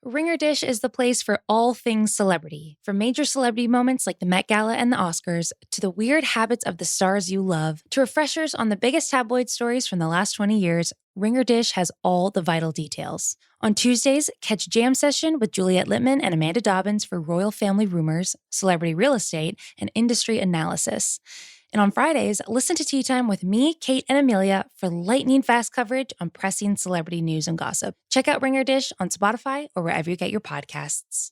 Ringer Dish is the place for all things celebrity, from major celebrity moments like the Met Gala and the Oscars, to the weird habits of the stars you love, to refreshers on the biggest tabloid stories from the last 20 years. Ringer Dish has all the vital details. On Tuesdays, catch Jam Session with Juliet Litman and Amanda Dobbins for royal family rumors, celebrity real estate, and industry analysis. And on Fridays, listen to Tea Time with me, Kate, and Amelia for lightning-fast coverage on pressing celebrity news and gossip. Check out Ringer Dish on Spotify or wherever you get your podcasts.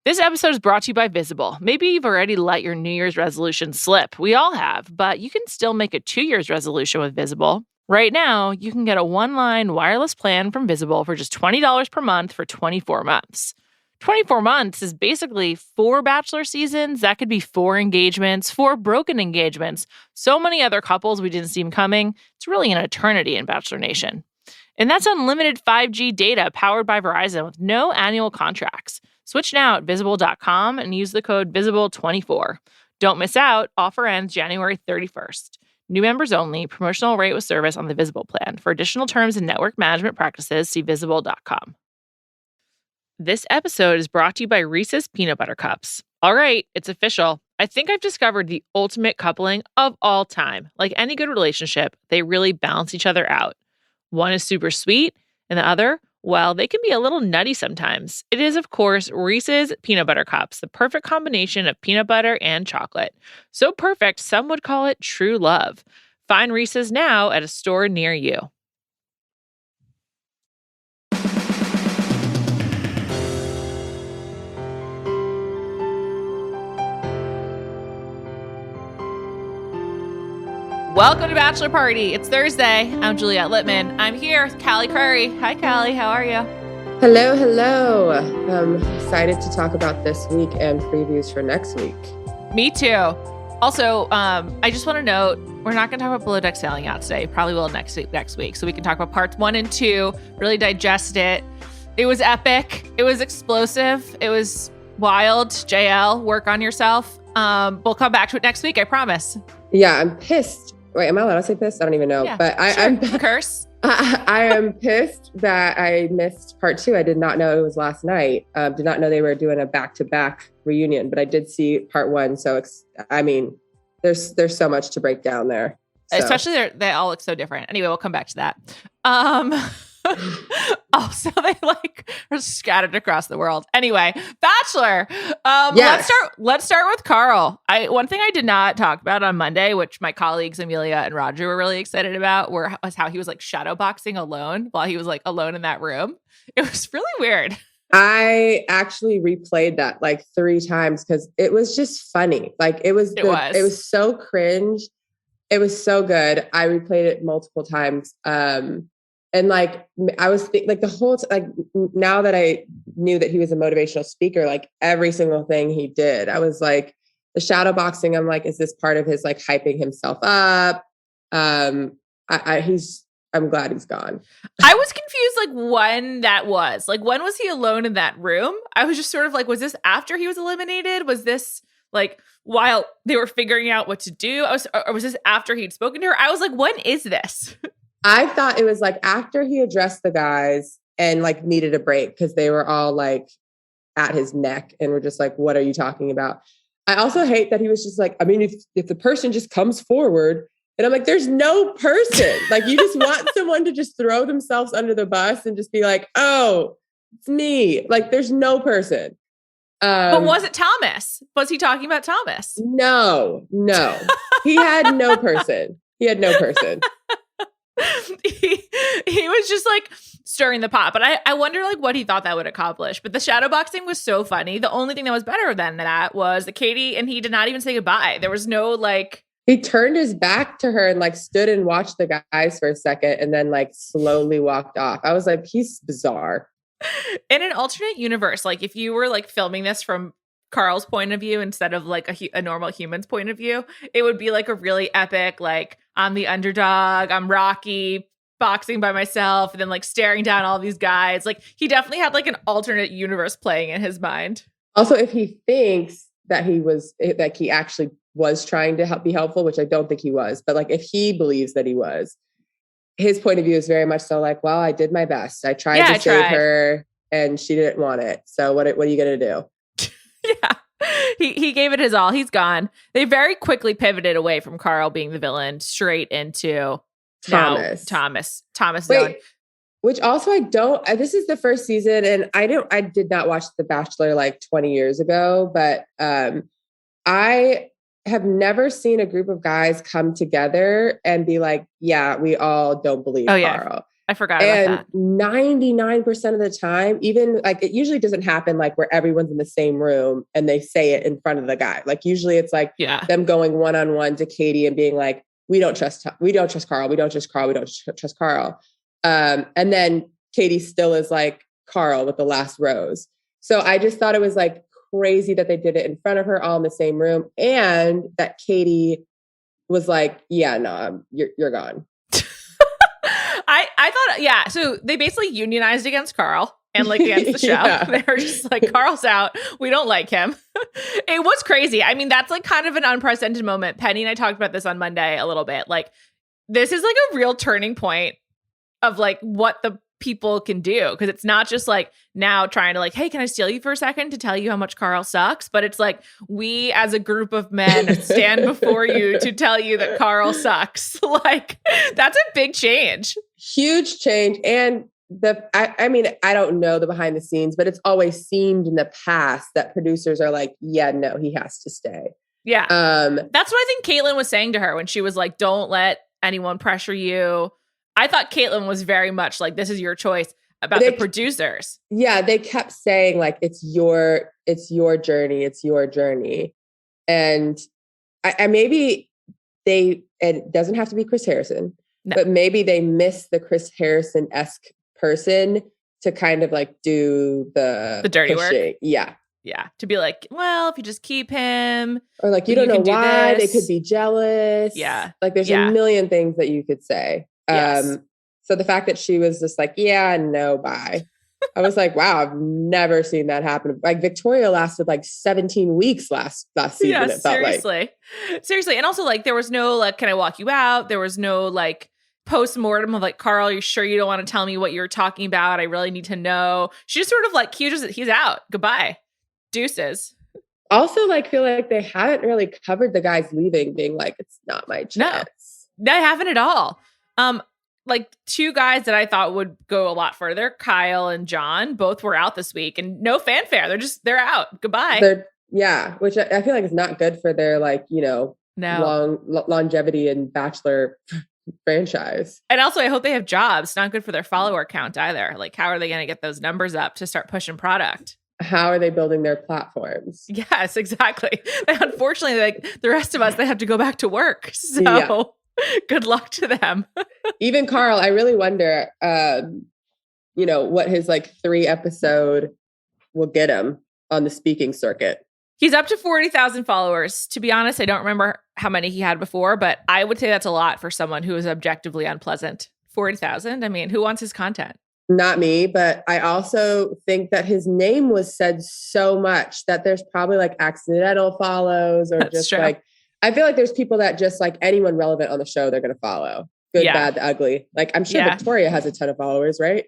This episode is brought to you by Visible. Maybe you've already let your New Year's resolution slip. We all have, but you can still make a 2 year's resolution with Visible. Right now, you can get a one-line wireless plan from Visible for just $20 per month for 24 months. 24 months is basically 4 Bachelor seasons. That could be 4 engagements, 4 broken engagements, so many other couples we didn't see coming. It's really an eternity in Bachelor Nation. And that's unlimited 5G data powered by Verizon with no annual contracts. Switch now at Visible.com and use the code VISIBLE24. Don't miss out. Offer ends January 31st. New members only. Promotional rate with service on the Visible plan. For additional terms and network management practices, see Visible.com. This episode is brought to you by Reese's Peanut Butter Cups. All right, it's official. I think I've discovered the ultimate coupling of all time. Like any good relationship, they really balance each other out. One is super sweet, and the other, well, they can be a little nutty sometimes. It is, of course, Reese's Peanut Butter Cups, the perfect combination of peanut butter and chocolate. So perfect, some would call it true love. Find Reese's now at a store near you. Welcome to Bachelor Party. It's Thursday. I'm Juliet Litman. I'm here with Callie Curry. Hi, Callie. How are you? Hello, hello. I'm excited to talk about this week and previews for next week. Me too. Also, I just want to note, we're not going to talk about Below Deck Sailing Yacht today. Probably will next week. So we can talk about parts 1 and 2, really digest it. It was epic. It was explosive. It was wild. JL, work on yourself. We'll come back to it next week, I promise. Yeah, I'm pissed. Wait, am I allowed to say pissed? I don't even know. Yeah, but I'm curse. I am pissed that I missed part 2. I did not know it was last night. Did not know they were doing a back-to-back reunion, but I did see part 1. So, there's so much to break down there. So. Especially they all look so different. Anyway, we'll come back to that. Also, they are scattered across the world. Anyway, Bachelor. Yes. Let's start with Karl. One thing I did not talk about on Monday, which my colleagues Amelia and Roger were really excited about, was how he was shadow boxing alone while he was alone in that room. It was really weird. I actually replayed that 3 times because it was just funny. It was so cringe. It was so good. I replayed it multiple times. And I was the whole now that I knew that he was a motivational speaker, every single thing he did, I was the shadow boxing. I'm is this part of his hyping himself up? I'm glad he's gone. I was confused when that was. When was he alone in that room? I was just sort of was this after he was eliminated? Was this while they were figuring out what to do? Or was this after he'd spoken to her? I was when is this? I thought it was after he addressed the guys and needed a break because they were all at his neck and were just what are you talking about? I also hate that he was just if the person just comes forward, and I'm there's no person. You just want someone to just throw themselves under the bus and just be oh, it's me. There's no person. But was it Thomas? Was he talking about Thomas? No. He had no person. He was just stirring the pot, but I wonder what he thought that would accomplish. But the shadow boxing was so funny. The only thing that was better than that was that Katie and he did not even say goodbye. There was no He turned his back to her and stood and watched the guys for a second and then slowly walked off. I was he's bizarre. In an alternate universe, if you were filming this from Karl's point of view instead of a normal human's point of view, it would be a really epic, I'm the underdog, I'm Rocky, boxing by myself, and then staring down all these guys. He definitely had an alternate universe playing in his mind. Also, if he thinks that he actually was trying to be helpful, which I don't think he was, but if he believes that he was, his point of view is very much so well, I did my best. I tried to save her. and she didn't want it. So what are you going to do? Yeah. He gave it his all. He's gone. They very quickly pivoted away from Karl being the villain straight into Thomas. Wait, which also this is the first season, and I did not watch The Bachelor like 20 years ago, but I have never seen a group of guys come together and be like, yeah, we all don't believe Karl. Yeah. I forgot about that. 99% of the time, even like it usually doesn't happen like where everyone's in the same room and they say it in front of the guy. Like usually it's like them going one-on-one to Katie and being like, we don't trust Karl. We don't trust Karl. We don't trust Karl. And then Katie still is like Karl with the last rose. So I just thought it was like crazy that they did it in front of her all in the same room. And that Katie was like, yeah, no, you're gone. I thought, so they basically unionized against Karl and like against the show. They were just like, Karl's out. We don't like him. It was crazy. I mean, that's like kind of an unprecedented moment. Penny and I talked about this on Monday a little bit. Like, this is like a real turning point of like what the people can do. Because it's not just like now trying to like, hey, can I steal you for a second to tell you how much Karl sucks? But it's like, we as a group of men stand before you to tell you that Karl sucks. Like, that's a big change. Huge change. And I mean, I don't know the behind the scenes, but it's always seemed in the past that producers are like, yeah, no, he has to stay. Yeah. That's what I think Caitlyn was saying to her when she was like, don't let anyone pressure you. I thought Caitlyn was very much like, this is your choice about the producers. Yeah. They kept saying like, it's your journey. It's your journey. And I maybe it doesn't have to be Chris Harrison, but maybe they miss the Chris Harrison-esque person to kind of like do the dirty pushing. Work. Yeah. Yeah. To be like, well, if you just keep him. Or like, you don't know why they could be jealous. Yeah. Like there's a million things that you could say. Yes. So the fact that she was just like, yeah, no, bye. I was like, wow, I've never seen that happen. Like Victoria lasted like 17 weeks last season. Yeah, it felt seriously. And also like, there was no like, can I walk you out? There was no like post-mortem of like, Karl, are you sure you don't want to tell me what you're talking about? I really need to know. She just sort of like, he's out. Goodbye. Deuces. Also like, feel like they haven't really covered the guys leaving being like, it's not my chance. No, they haven't at all. Like two guys that I thought would go a lot further, Kyle and John, both were out this week and no fanfare. They're out. Goodbye. Which I feel like is not good for their like, long longevity and Bachelor franchise. And also I hope they have jobs. Not good for their follower count either. Like how are they going to get those numbers up to start pushing product? How are they building their platforms? Yes, exactly. Unfortunately, like the rest of us, they have to go back to work. So good luck to them. Even Karl, I really wonder, what his like 3 episode will get him on the speaking circuit. He's up to 40,000 followers. To be honest, I don't remember how many he had before, but I would say that's a lot for someone who is objectively unpleasant. 40,000. I mean, who wants his content? Not me, but I also think that his name was said so much that there's probably like accidental follows or just true. Like, I feel like there's people that just like anyone relevant on the show, they're going to follow. Good, bad, the ugly. Like I'm sure Victoria has a ton of followers, right?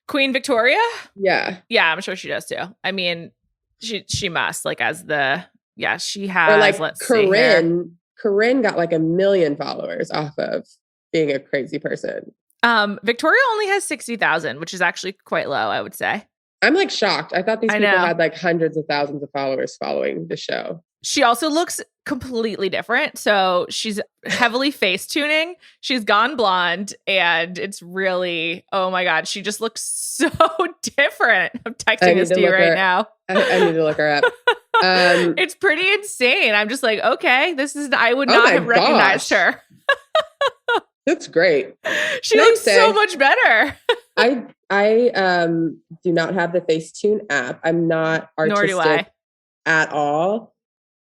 Queen Victoria? Yeah. Yeah, I'm sure she does too. I mean, she must like she has. Or like Corinne got like 1 million followers off of being a crazy person. Victoria only has 60,000, which is actually quite low, I would say. I'm like shocked. I thought these people had like hundreds of thousands of followers following the show. She also looks completely different. So she's heavily face tuning. She's gone blonde and it's really, oh my God, she just looks so different. I'm texting this to you right now. I need to look her up. It's pretty insane. I'm just like, okay, I would not have recognized her. Looks great. She looks so much better. I do not have the Facetune app. I'm not artistic at all.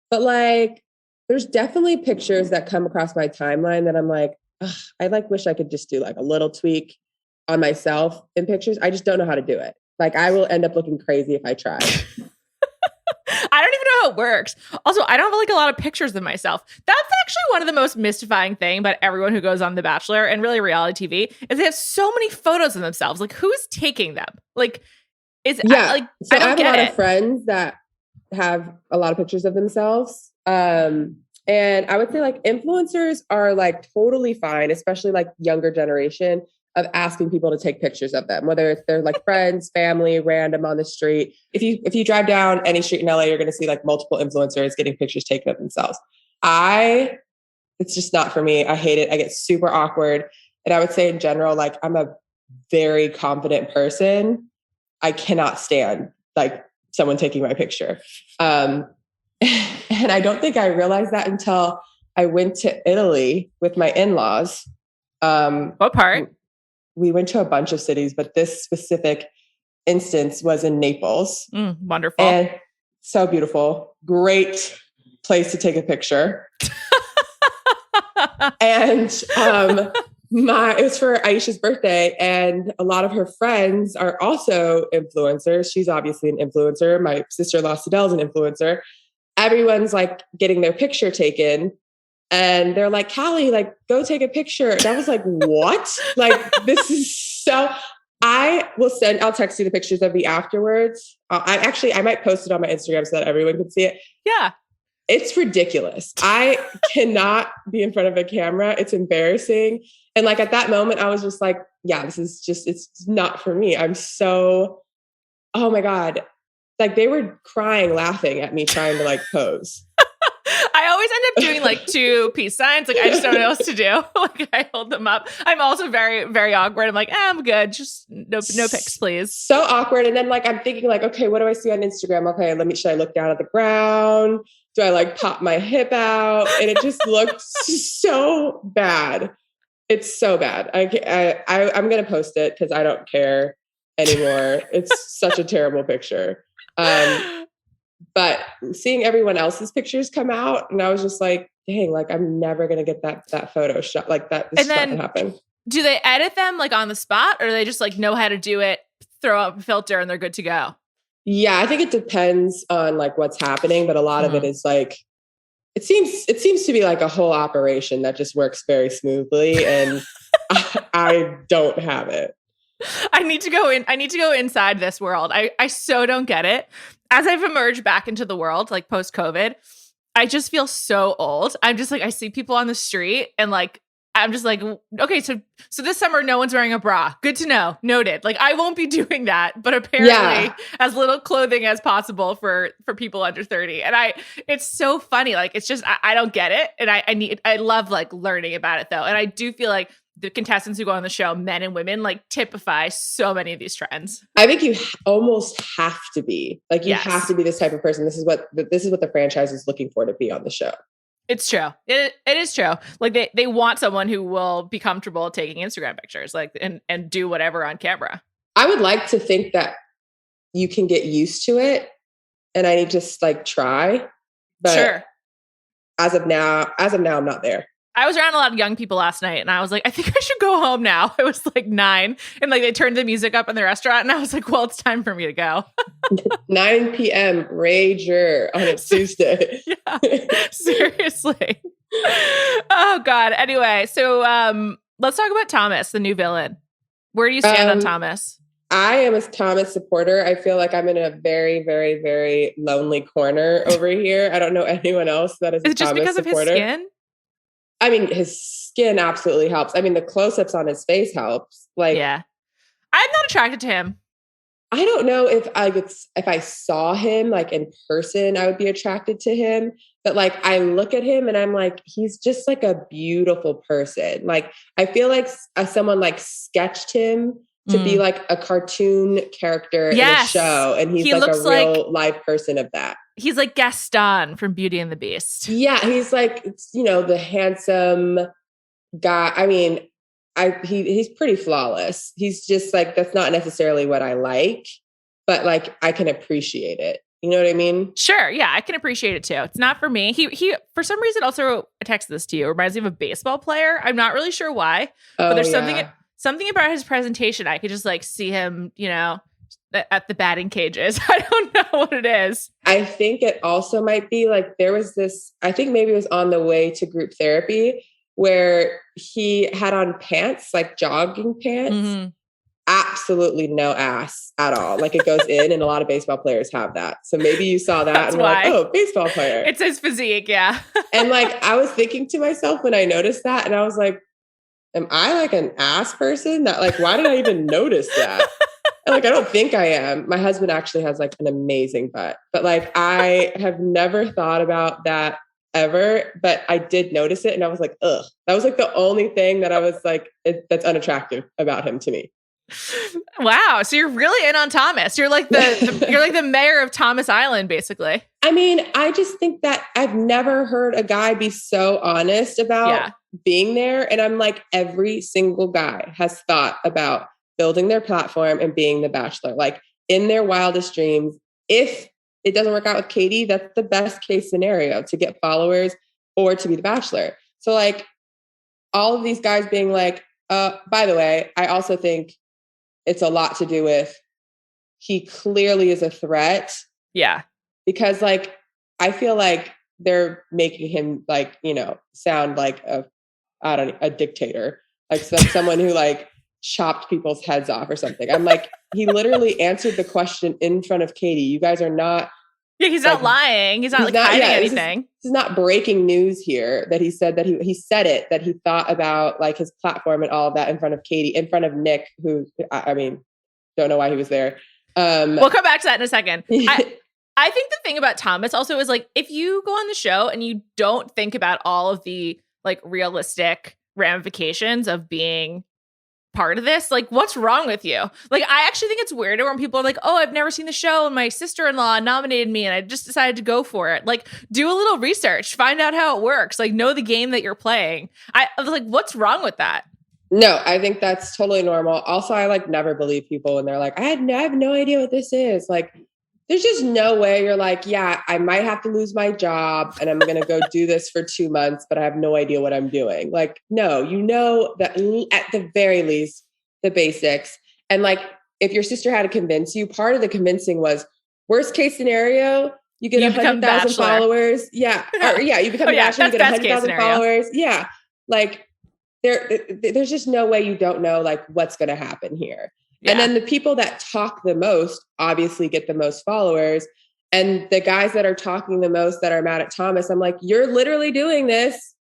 But like, there's definitely pictures that come across my timeline that I'm like, I like wish I could just do like a little tweak on myself in pictures. I just don't know how to do it. Like I will end up looking crazy if I try. I don't even know how it works. Also, I don't have like a lot of pictures of myself. That's actually one of the most mystifying thing about everyone who goes on The Bachelor and really reality TV is they have so many photos of themselves. Like who's taking them? Like So I have a lot of friends that have a lot of pictures of themselves. And I would say like influencers are like totally fine, especially like younger generation, of asking people to take pictures of them, whether it's they're like friends, family, random on the street. If you drive down any street in LA, you're going to see like multiple influencers getting pictures taken of themselves. It's just not for me. I hate it. I get super awkward. And I would say in general, like I'm a very confident person. I cannot stand like someone taking my picture. And I don't think I realized that until I went to Italy with my in-laws. What part? We went to a bunch of cities, but this specific instance was in Naples. Wonderful. And so beautiful. Great place to take a picture. And it was for Aisha's birthday, and a lot of her friends are also influencers. She's obviously an influencer. My sister-in-law Sadel's an influencer. Everyone's like getting their picture taken. And they're like, Callie, like, go take a picture. And I was like, what? Like, this is so... I'll text you the pictures of me afterwards. I might post it on my Instagram so that everyone can see it. Yeah. It's ridiculous. I cannot be in front of a camera. It's embarrassing. And like at that moment, I was just like, yeah, it's not for me. Oh my God. Like they were crying, laughing at me trying to like pose. I always end up doing like 2 peace signs. Like I just don't know what else to do. Like I hold them up. I'm also very, very awkward. I'm like, I'm good. Just no pics, please. So awkward. And then like, I'm thinking like, okay, what do I see on Instagram? Okay, should I look down at the ground? Do I like pop my hip out? And it just looked so bad. It's so bad. I'm going to post it because I don't care anymore. It's such a terrible picture. But seeing everyone else's pictures come out, and I was just like, dang, like I'm never going to get that photo shot like that. This is not going to happen. Do they edit them like on the spot, or do they just like know how to do it, throw up a filter and they're good to go? Yeah, I think it depends on like what's happening, but a lot of it is like, it seems to be like a whole operation that just works very smoothly, and I don't have it. I need to go inside this world. I so don't get it. As I've emerged back into the world, like post-COVID, I just feel so old. I'm just like, I see people on the street and like, I'm just like, okay, so this summer, no one's wearing a bra. Good to know. Noted. Like I won't be doing that, but apparently as little clothing as possible for people under 30. And it's so funny. Like, it's just, I don't get it. And I love like learning about it though. And I do feel like the contestants who go on the show, men and women, like typify so many of these trends. I think you almost have to be like, you have to be this type of person. This is what the franchise is looking for to be on the show. It's true. It is true. Like they want someone who will be comfortable taking Instagram pictures, like and do whatever on camera. I would like to think that you can get used to it, and I need to just like try. But sure. As of now, I'm not there. I was around a lot of young people last night, and I was like, I think I should go home now. It was like 9, and like they turned the music up in the restaurant, and I was like, well, it's time for me to go. 9 p.m. Rager on a Tuesday. Yeah, seriously. Oh God. Anyway, so let's talk about Thomas, the new villain. Where do you stand on Thomas? I am a Thomas supporter. I feel like I'm in a very, very, very lonely corner over here. I don't know anyone else that is a Thomas supporter. Is it just because of his skin? I mean, his skin absolutely helps. I mean, the close-ups on his face helps. Like, yeah, I'm not attracted to him. I don't know if I saw him like in person, I would be attracted to him. But like, I look at him and I'm like, he's just like a beautiful person. Like, I feel like someone like sketched him to be like a cartoon character in a show, and he like a real live person of that. He's like Gaston from Beauty and the Beast. Yeah, he's like, the handsome guy. I mean, he's pretty flawless. He's just like, that's not necessarily what I like, but like I can appreciate it. You know what I mean? Sure. Yeah, I can appreciate it too. It's not for me. He for some reason also texted this to you. It reminds me of a baseball player. I'm not really sure why, but there's something about his presentation. I could just like see him, at the batting cages. I don't know what it is. I think it also might be like there was this, I think maybe it was on the way to group therapy where he had on pants, like jogging pants. Mm-hmm. absolutely no ass at all. Like it goes in, and a lot of baseball players have that. So maybe you saw that That's and were why. like, oh, baseball player. It's his physique, yeah. And like, I was thinking to myself when I noticed that, and I was like, am I like an ass person? That like, why did I even notice that? And like, I don't think I am. My husband actually has like an amazing butt, but like, I have never thought about that ever, but I did notice it. And I was like, ugh, that was like the only thing that I was like, that's unattractive about him to me. Wow. So you're really in on Thomas. You're like you're like the mayor of Thomas Island, basically. I mean, I just think that I've never heard a guy be so honest about being there. And I'm like, every single guy has thought about building their platform and being the Bachelor, like in their wildest dreams. If it doesn't work out with Katie, that's the best case scenario, to get followers or to be the Bachelor. So like all of these guys being like, by the way, I also think it's a lot to do with he clearly is a threat. Yeah. Because like, I feel like they're making him like, you know, sound like a dictator, like someone who like chopped people's heads off or something. I'm like, he literally answered the question in front of Katie. You guys are not. Yeah, he's not lying. He's not hiding anything. This is not breaking news here that he said that he said it, that he thought about like his platform and all of that in front of Katie, in front of Nick, who, I mean, don't know why he was there. We'll come back to that in a second. I think the thing about Thomas also is like, if you go on the show and you don't think about all of the like realistic ramifications of being part of this, like what's wrong with you? Like, I actually think it's weirder when people are like, oh, I've never seen the show and my sister-in-law nominated me and I just decided to go for it. Like, do a little research, find out how it works, like know the game that you're playing. I was like, what's wrong with that? No, I think that's totally normal. Also, I like never believe people when they're like, I have no idea what this is. Like, there's just no way you're like, yeah, I might have to lose my job and I'm going to go do this for 2 months, but I have no idea what I'm doing. Like, no, you know that at the very least, the basics. And like, if your sister had to convince you, part of the convincing was worst case scenario, you get 100,000 followers. Yeah. Or, yeah. You become Bachelor, you get 100,000 followers. Yeah. Like there's just no way you don't know like what's going to happen here. Yeah. And then the people that talk the most obviously get the most followers. And the guys that are talking the most that are mad at Thomas, I'm like, you're literally doing this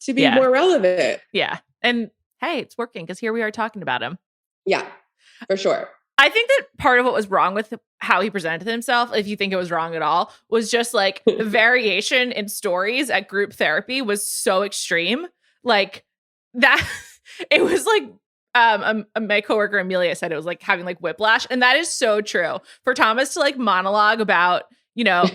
to be more relevant. Yeah. And hey, it's working because here we are talking about him. Yeah, for sure. I think that part of what was wrong with how he presented himself, if you think it was wrong at all, was just like the variation in stories at group therapy was so extreme. Like that, it was like, my coworker Amelia said it was like having like whiplash. And that is so true. For Thomas to like monologue about, you know,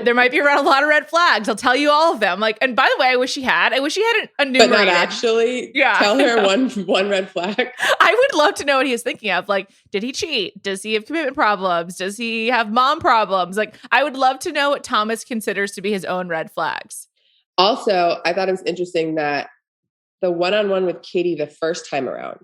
there might be a lot of red flags. I'll tell you all of them. Like, and by the way, I wish he had a numerated. But not actually tell her one red flag. I would love to know what he is thinking of. Like, did he cheat? Does he have commitment problems? Does he have mom problems? Like, I would love to know what Thomas considers to be his own red flags. Also, I thought it was interesting that the one-on-one with Katie the first time around,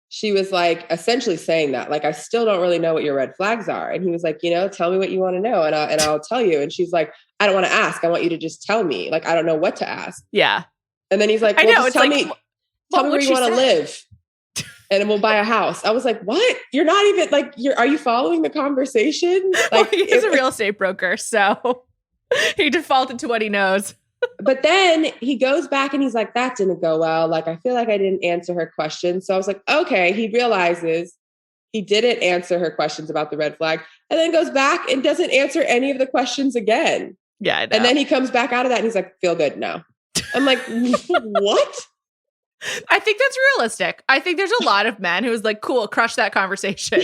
she was like essentially saying that, like, I still don't really know what your red flags are. And he was like, you know, tell me what you want to know. And I'll tell you. And she's like, I don't want to ask. I want you to just tell me. Like, I don't know what to ask. Yeah. And then he's like, well, just tell me where you want to live and we'll buy a house. I was like, what? You're not even like, are you following the conversation? Like, well, he's a real estate broker. So he defaulted to what he knows. But then he goes back and he's like, that didn't go well. Like, I feel like I didn't answer her question. So I was like, okay, he realizes he didn't answer her questions about the red flag and then goes back and doesn't answer any of the questions again. Yeah. I know. And then he comes back out of that and he's like, feel good now. I'm like, what? I think that's realistic. I think there's a lot of men who's like, cool, crush that conversation.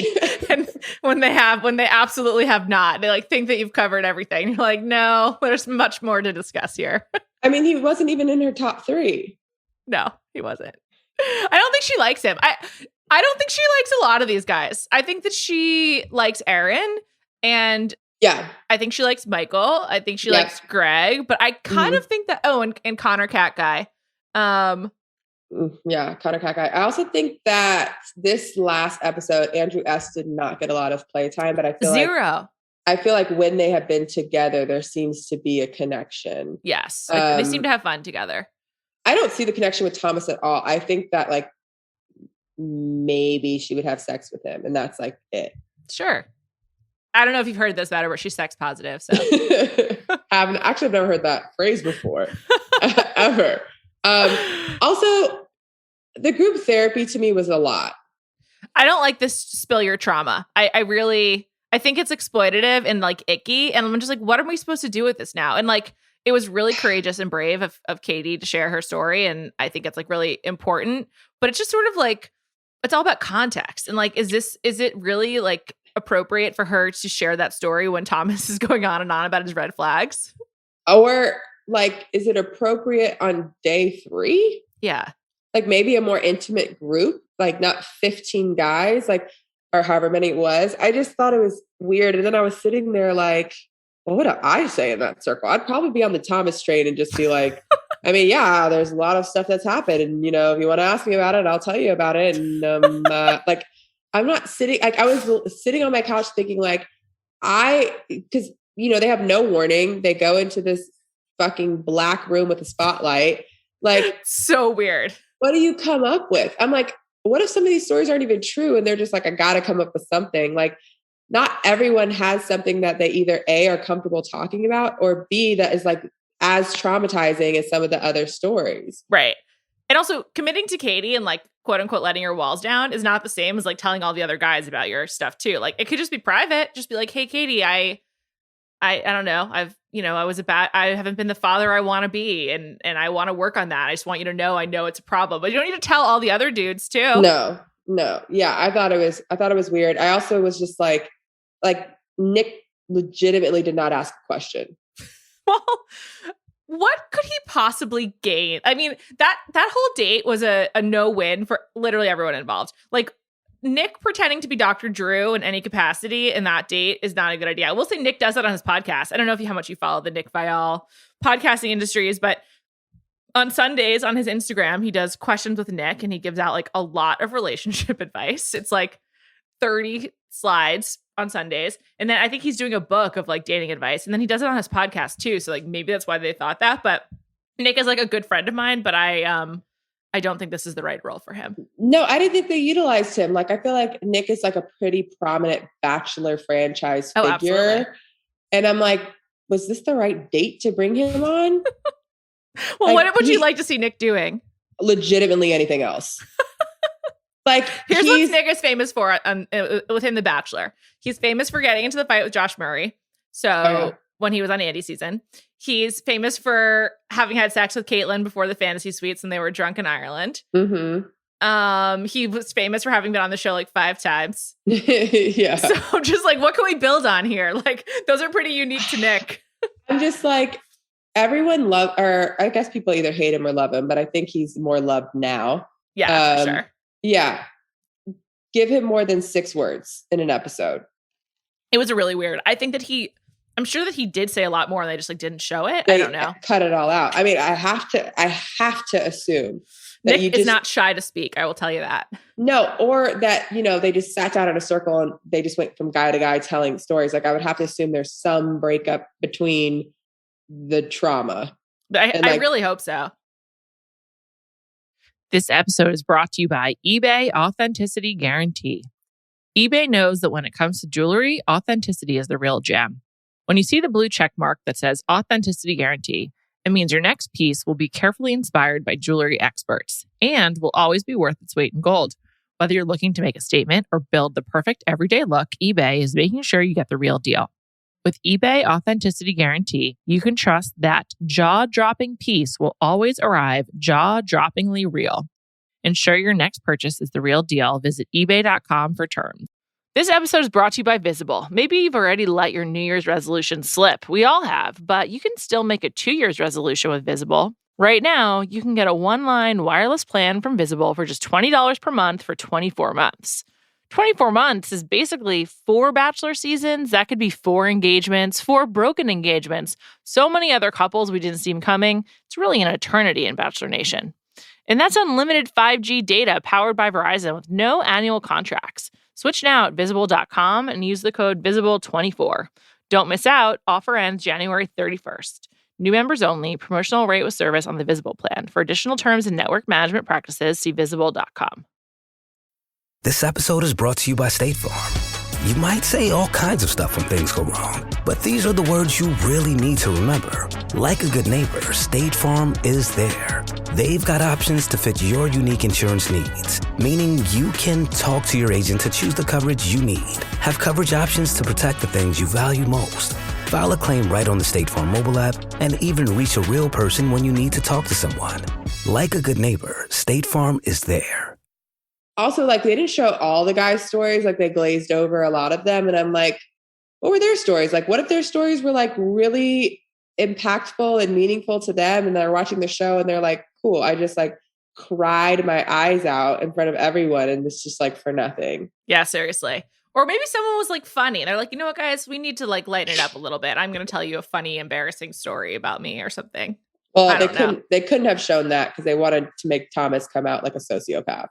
And when they absolutely have not, they like think that you've covered everything. You're like, no, there's much more to discuss here. I mean, he wasn't even in her top 3. No, he wasn't. I don't think she likes him. I don't think she likes a lot of these guys. I think that she likes Aaron and I think she likes Michael. I think she likes Greg, but I kind of think that, and Connor Cat Guy. Yeah, Connor Cat Guy. I also think that this last episode, Andrew S. did not get a lot of playtime, but I feel I feel like when they have been together, there seems to be a connection. Yes. They seem to have fun together. I don't see the connection with Thomas at all. I think that like maybe she would have sex with him. And that's like it. Sure. I don't know if you've heard this about her, but she's sex positive. So I've never heard that phrase before, ever. Also, the group therapy to me was a lot. I don't like this spill your trauma. I think it's exploitative and like icky. And I'm just like, what are we supposed to do with this now? And like, it was really courageous and brave of Katie to share her story. And I think it's like really important, but it's just sort of like, it's all about context. And like, is it really like appropriate for her to share that story when Thomas is going on and on about his red flags? Or like, is it appropriate on day 3? Yeah. Like maybe a more intimate group, like not 15 guys, like, or however many it was. I just thought it was weird. And then I was sitting there like, well, what do I say in that circle? I'd probably be on the Thomas train and just be like, I mean, yeah, there's a lot of stuff that's happened. And, you know, if you want to ask me about it, I'll tell you about it. And like, I'm not sitting, like I was sitting on my couch thinking like, because, you know, they have no warning. They go into this fucking black room with a spotlight. Like, so weird. What do you come up with? I'm like, what if some of these stories aren't even true? And they're just like, I got to come up with something. Like, not everyone has something that they either A, are comfortable talking about, or B, that is like as traumatizing as some of the other stories. Right. And also committing to Katie and like, quote unquote, letting your walls down is not the same as like telling all the other guys about your stuff too. Like it could just be private. Just be like, hey, Katie, I don't know. I haven't been the father I want to be. And I want to work on that. I just want you to know, I know it's a problem, but you don't need to tell all the other dudes too. No. Yeah. I thought it was weird. I also was just like Nick legitimately did not ask a question. Well, what could he possibly gain? I mean, that whole date was a no-win for literally everyone involved. Like, Nick pretending to be Dr. Drew in any capacity in that date is not a good idea. I will say Nick does that on his podcast. I don't know how much you follow the Nick Viall podcasting industries, but on Sundays on his Instagram, he does questions with Nick and he gives out like a lot of relationship advice. It's like 30 slides on Sundays. And then I think he's doing a book of like dating advice. And then he does it on his podcast too. So like maybe that's why they thought that. But Nick is like a good friend of mine, but I don't think this is the right role for him. No, I didn't think they utilized him. Like, I feel like Nick is like a pretty prominent Bachelor franchise figure. Absolutely. And I'm like, was this the right date to bring him on? Well, like, what would you like to see Nick doing? Legitimately anything else. Like, here's what Nick is famous for within The Bachelor. He's famous for getting into the fight with Josh Murray. So when he was on Andy's season, he's famous for having had sex with Caitlyn before the fantasy suites when they were drunk in Ireland. Mm-hmm. He was famous for having been on the show like 5 times. Yeah. So just like, what can we build on here? Like, those are pretty unique to Nick. I'm just like, everyone or I guess people either hate him or love him, but I think he's more loved now. Yeah, for sure. Yeah. Give him more than 6 words in an episode. It was really weird. I think that I'm sure that he did say a lot more and they just like didn't show it. I don't know. Cut it all out. I mean, I have to assume that Nick is not shy to speak. I will tell you that. No, or that, you know, they just sat down in a circle and they just went from guy to guy telling stories. Like, I would have to assume there's some breakup between the trauma. I really hope so. This episode is brought to you by eBay Authenticity Guarantee. eBay knows that when it comes to jewelry, authenticity is the real gem. When you see the blue check mark that says Authenticity Guarantee, it means your next piece will be carefully inspired by jewelry experts and will always be worth its weight in gold. Whether you're looking to make a statement or build the perfect everyday look, eBay is making sure you get the real deal. With eBay Authenticity Guarantee, you can trust that jaw-dropping piece will always arrive jaw-droppingly real. Ensure your next purchase is the real deal. Visit ebay.com for terms. This episode is brought to you by Visible. Maybe you've already let your New Year's resolution slip. We all have, but you can still make a 2 year's resolution with Visible. Right now, you can get a one-line wireless plan from Visible for just $20 per month for 24 months. 24 months is basically 4 Bachelor seasons. That could be 4 engagements, 4 broken engagements, so many other couples we didn't see coming. It's really an eternity in Bachelor Nation. And that's unlimited 5G data powered by Verizon with no annual contracts. Switch now at Visible.com and use the code VISIBLE24. Don't miss out. Offer ends January 31st. New members only. Promotional rate with service on the Visible plan. For additional terms and network management practices, see Visible.com. This episode is brought to you by State Farm. You might say all kinds of stuff when things go wrong, but these are the words you really need to remember. Like a good neighbor, State Farm is there. They've got options to fit your unique insurance needs, meaning you can talk to your agent to choose the coverage you need. Have coverage options to protect the things you value most. File a claim right on the State Farm mobile app and even reach a real person when you need to talk to someone. Like a good neighbor, State Farm is there. Also, like, they didn't show all the guys' stories, like they glazed over a lot of them. And I'm like, what were their stories? Like, what if their stories were like really impactful and meaningful to them? And they're watching the show and they're like, cool, I just like cried my eyes out in front of everyone. And it's just like for nothing. Yeah, seriously. Or maybe someone was like funny. They're like, you know what, guys, we need to like lighten it up a little bit. I'm going to tell you a funny, embarrassing story about me or something. Well, they couldn't have shown that because they wanted to make Thomas come out like a sociopath.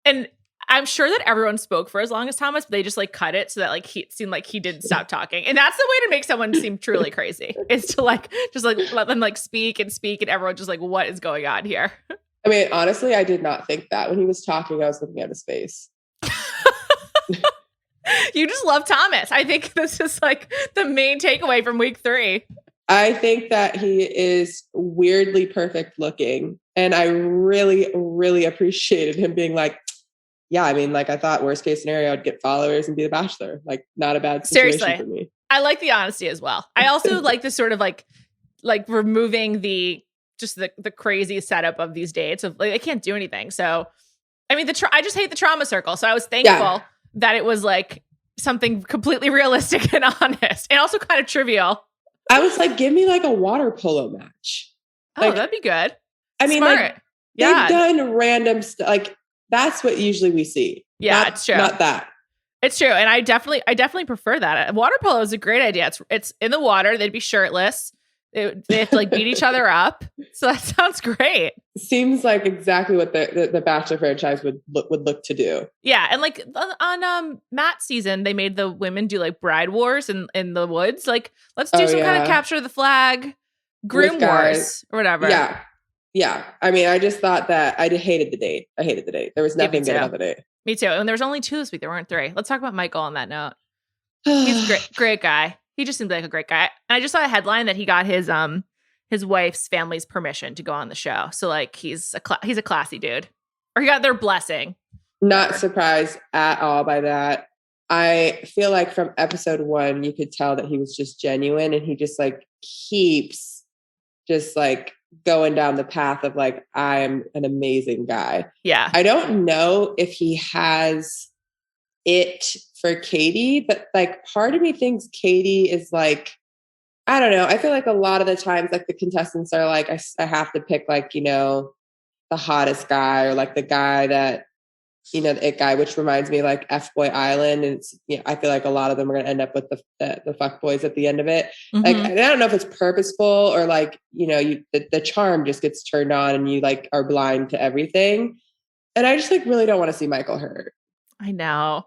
And I'm sure that everyone spoke for as long as Thomas, but they just like cut it so that like he seemed like he didn't stop talking. And that's the way to make someone seem truly crazy, is to like just like let them like speak and everyone just like, what is going on here? I mean, honestly, I did not think that when he was talking, I was looking at his face. You just love Thomas. I think this is like the main takeaway from week 3. I think that he is weirdly perfect looking. And I really, really appreciated him being like, yeah, I mean, like, I thought worst case scenario, I'd get followers and be the Bachelor. Like, not a bad situation Seriously, for me. I like the honesty as well. I also like this sort of like removing the crazy setup of these dates of like, I can't do anything. So, I mean, I just hate the trauma circle. So I was thankful that it was like something completely realistic and honest and also kind of trivial. I was like, give me like a water polo match. Oh, like, that'd be good. I mean, Smart. like, they've done random stuff. Like, that's what usually we see. Yeah, it's true. Not that. It's true. And I definitely prefer that. Water polo is a great idea. It's in the water. They'd be shirtless. They have to like beat each other up. So that sounds great. Seems like exactly what the Bachelor franchise would look to do. Yeah. And like on Matt's season, they made the women do like bride wars in the woods. Like, let's do some kind of capture the flag, groom wars or whatever. Yeah. Yeah. I mean, I just thought that I hated the date. There was nothing good about the date. Me too. And there was only 2 this week. There weren't 3. Let's talk about Michael on that note. He's a great guy. He just seemed like a great guy. And I just saw a headline that he got his wife's family's permission to go on the show. So like he's a classy dude. Or he got their blessing. Not surprised at all by that. I feel like from episode 1, you could tell that he was just genuine, and he just like keeps just like going down the path of like, I'm an amazing guy. Yeah. I don't know if he has it for Katie, but like part of me thinks Katie is like, I don't know. I feel like a lot of the times like the contestants are like, I have to pick like, you know, the hottest guy or like the guy that, you know, the it guy, which reminds me like F-Boy Island. And it's, you know, I feel like a lot of them are going to end up with the fuck boys at the end of it. Mm-hmm. Like, I don't know if it's purposeful or like, you know, the charm just gets turned on and you like are blind to everything. And I just like really don't want to see Michael hurt. I know.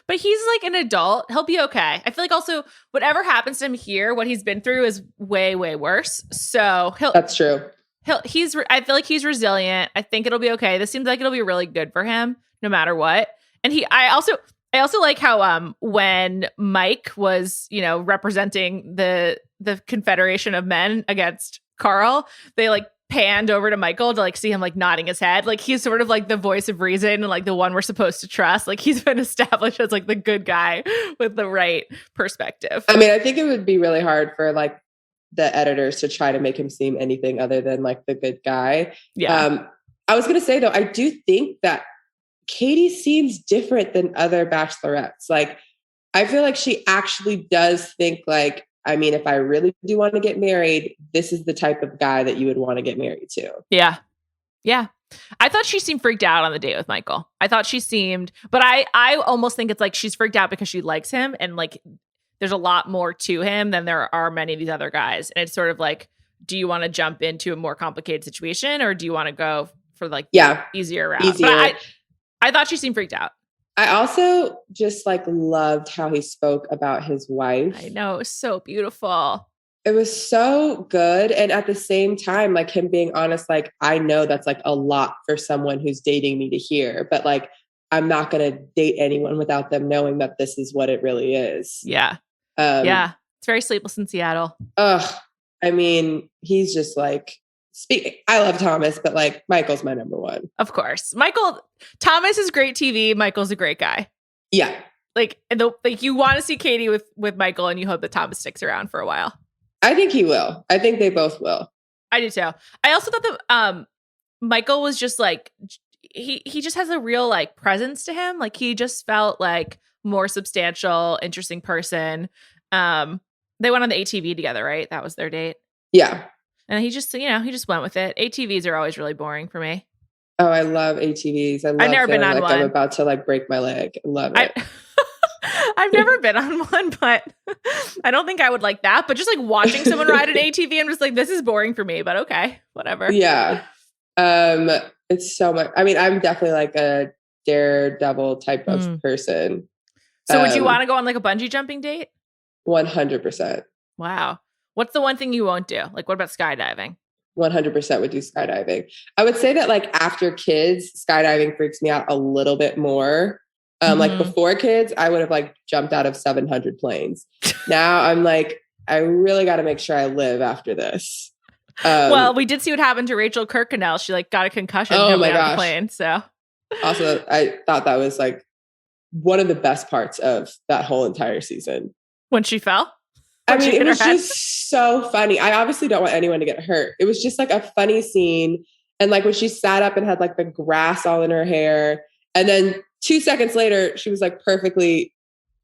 But he's like an adult. He'll be okay. I feel like also whatever happens to him here, what he's been through is way, way worse. So that's true. I feel like he's resilient. I think it'll be okay. This seems like it'll be really good for him no matter what. And I also like how when Mike was, you know, representing the Confederation of Men against Karl, they like panned over to Michael to like see him like nodding his head. Like he's sort of like the voice of reason and like the one we're supposed to trust. Like he's been established as like the good guy with the right perspective. I mean, I think it would be really hard for like the editors to try to make him seem anything other than like the good guy. Yeah. I was going to say though, I do think that Katie seems different than other bachelorettes. Like, I feel like she actually does think like, I mean, if I really do want to get married, this is the type of guy that you would want to get married to. Yeah. Yeah. I thought she seemed freaked out on the date with Michael. I thought she seemed, but I almost think it's like she's freaked out because she likes him and like there's a lot more to him than there are many of these other guys. And it's sort of like, do you want to jump into a more complicated situation or do you want to go for like easier route? But I thought she seemed freaked out. I also just like loved how he spoke about his wife. I know. It was so beautiful. It was so good. And at the same time, like him being honest, like, I know that's like a lot for someone who's dating me to hear, but like, I'm not going to date anyone without them knowing that this is what it really is. Yeah. Yeah. It's very Sleepless in Seattle. I mean, he's just like, I love Thomas, but like Michael's my number one. Of course. Thomas is great TV. Michael's a great guy. Yeah. Like you want to see Katie with Michael, and you hope that Thomas sticks around for a while. I think he will. I think they both will. I do too. I also thought that Michael was just like, he just has a real like presence to him. Like he just felt like more substantial, interesting person. They went on the ATV together, right? That was their date. Yeah. And he just went with it. ATVs are always really boring for me. Oh, I love ATVs. I've never been on like one. I'm about to like break my leg. I love it. I've never been on one, but I don't think I would like that. But just like watching someone ride an ATV, I'm just like, this is boring for me, but okay, whatever. Yeah. It's so much. I mean, I'm definitely like a daredevil type of person. So would you want to go on like a bungee jumping date? 100%. Wow. What's the one thing you won't do? Like, what about skydiving? 100% would do skydiving. I would say that like after kids, skydiving freaks me out a little bit more. Like before kids, I would have like jumped out of 700 planes. Now I'm like, I really got to make sure I live after this. Well, we did see what happened to Rachel Kirkconnell. She like got a concussion jumping out of the plane. So also, I thought that was like one of the best parts of that whole entire season. When she fell? I mean, it was just so funny. I obviously don't want anyone to get hurt. It was just like a funny scene. And like when she sat up and had like the grass all in her hair, and then 2 seconds later, she was like perfectly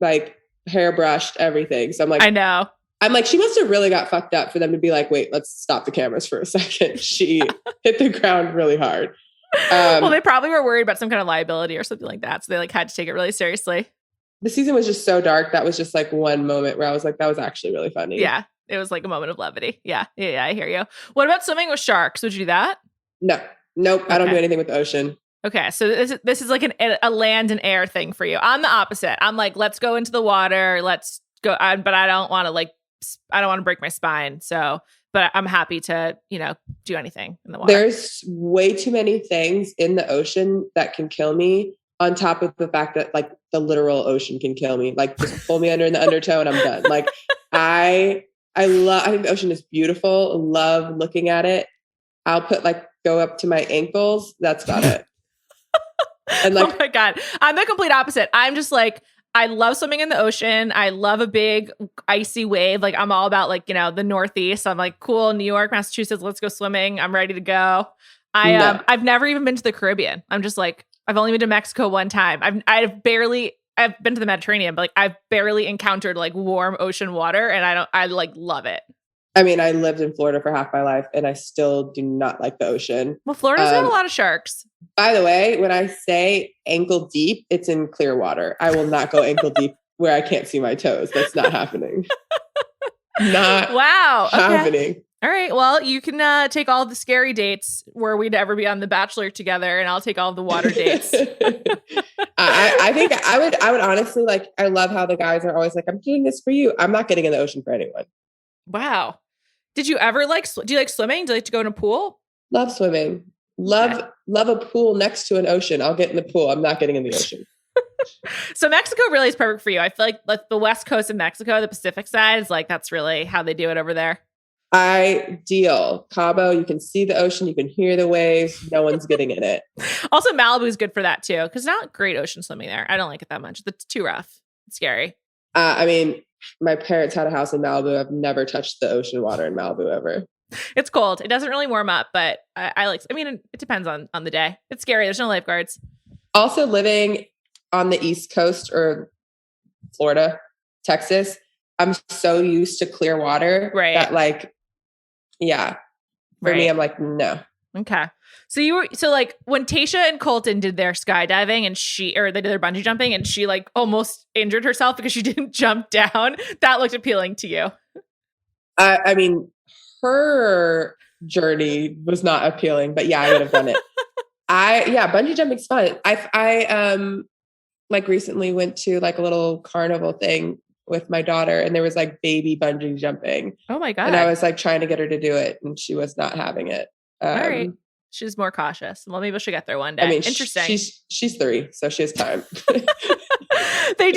like hairbrushed, everything. So I'm like, I know. I'm like, she must have really got fucked up for them to be like, wait, let's stop the cameras for a second. She hit the ground really hard. Well, they probably were worried about some kind of liability or something like that. So they like had to take it really seriously. The season was just so dark. That was just like one moment where I was like, that was actually really funny. Yeah. It was like a moment of levity. Yeah. I hear you. What about swimming with sharks? Would you do that? No. Nope. Okay. I don't do anything with the ocean. Okay. So this is like a land and air thing for you. I'm the opposite. I'm like, let's go into the water. Let's go. But I don't want to break my spine. So, but I'm happy to, do anything in the water. There's way too many things in the ocean that can kill me, on top of the fact that like the literal ocean can kill me. Like just pull me under in the undertow and I'm done. Like I think the ocean is beautiful. Love looking at it. I'll go up to my ankles. That's about it. And like, oh my God, I'm the complete opposite. I'm just like, I love swimming in the ocean. I love a big icy wave. Like I'm all about like, the Northeast. I'm like, cool, New York, Massachusetts, let's go swimming. I'm ready to go. I've never even been to the Caribbean. I'm just like, I've only been to Mexico one time. I've been to the Mediterranean, but like I've barely encountered like warm ocean water, and I like love it. I mean, I lived in Florida for half my life and I still do not like the ocean. Well, Florida's got a lot of sharks. By the way, when I say ankle deep, it's in clear water. I will not go ankle deep where I can't see my toes. That's not happening. Not happening. Okay. All right. Well, you can take all the scary dates where we'd ever be on The Bachelor together, and I'll take all the water dates. I think I would honestly like, I love how the guys are always like, I'm doing this for you. I'm not getting in the ocean for anyone. Wow. Did you ever do you like swimming? Do you like to go in a pool? Love swimming. Love a pool next to an ocean. I'll get in the pool. I'm not getting in the ocean. So Mexico really is perfect for you. I feel like the West Coast of Mexico, the Pacific side, is like, that's really how they do it over there. Ideal. Cabo, you can see the ocean, you can hear the waves. No one's getting in it. Also, Malibu is good for that too, because not great ocean swimming there. I don't like it that much. It's too rough. It's scary. I mean, my parents had a house in Malibu. I've never touched the ocean water in Malibu ever. It's cold. It doesn't really warm up, but I mean, it depends on the day. It's scary. There's no lifeguards. Also, living on the East Coast or Florida, Texas, I'm so used to clear water that like, yeah, for me, I'm like, no. Okay. So like when Tayshia and Colton did their skydiving and they did their bungee jumping and she like almost injured herself because she didn't jump down, that looked appealing to you. I mean, her journey was not appealing, but yeah, I would have done it. Bungee jumping's fun. I like recently went to like a little carnival thing with my daughter and there was like baby bungee jumping. Oh my God. And I was like trying to get her to do it and she was not having it. All right. She's more cautious. Well, maybe she'll get there one day. I mean, interesting. She's 3, so she has time. They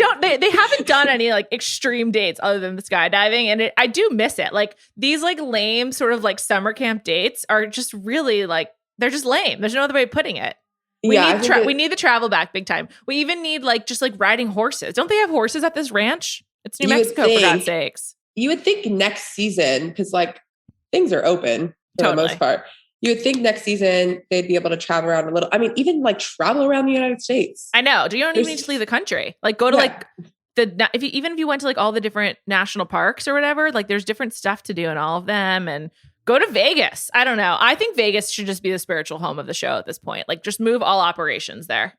haven't done any like extreme dates other than the skydiving, and I do miss it. Like these like lame sort of like summer camp dates are just really like they're just lame. There's no other way of putting it. We need the travel back big time. We even need like just like riding horses. Don't they have horses at this ranch? It's New Mexico, for God's sakes. You would think next season, because like things are open for the most part. You would think next season they'd be able to travel around a little. I mean, even like travel around the United States. I know. You don't even need to leave the country. Like go to like even if you went to like all the different national parks or whatever, like there's different stuff to do in all of them, and go to Vegas. I don't know. I think Vegas should just be the spiritual home of the show at this point. Like just move all operations there.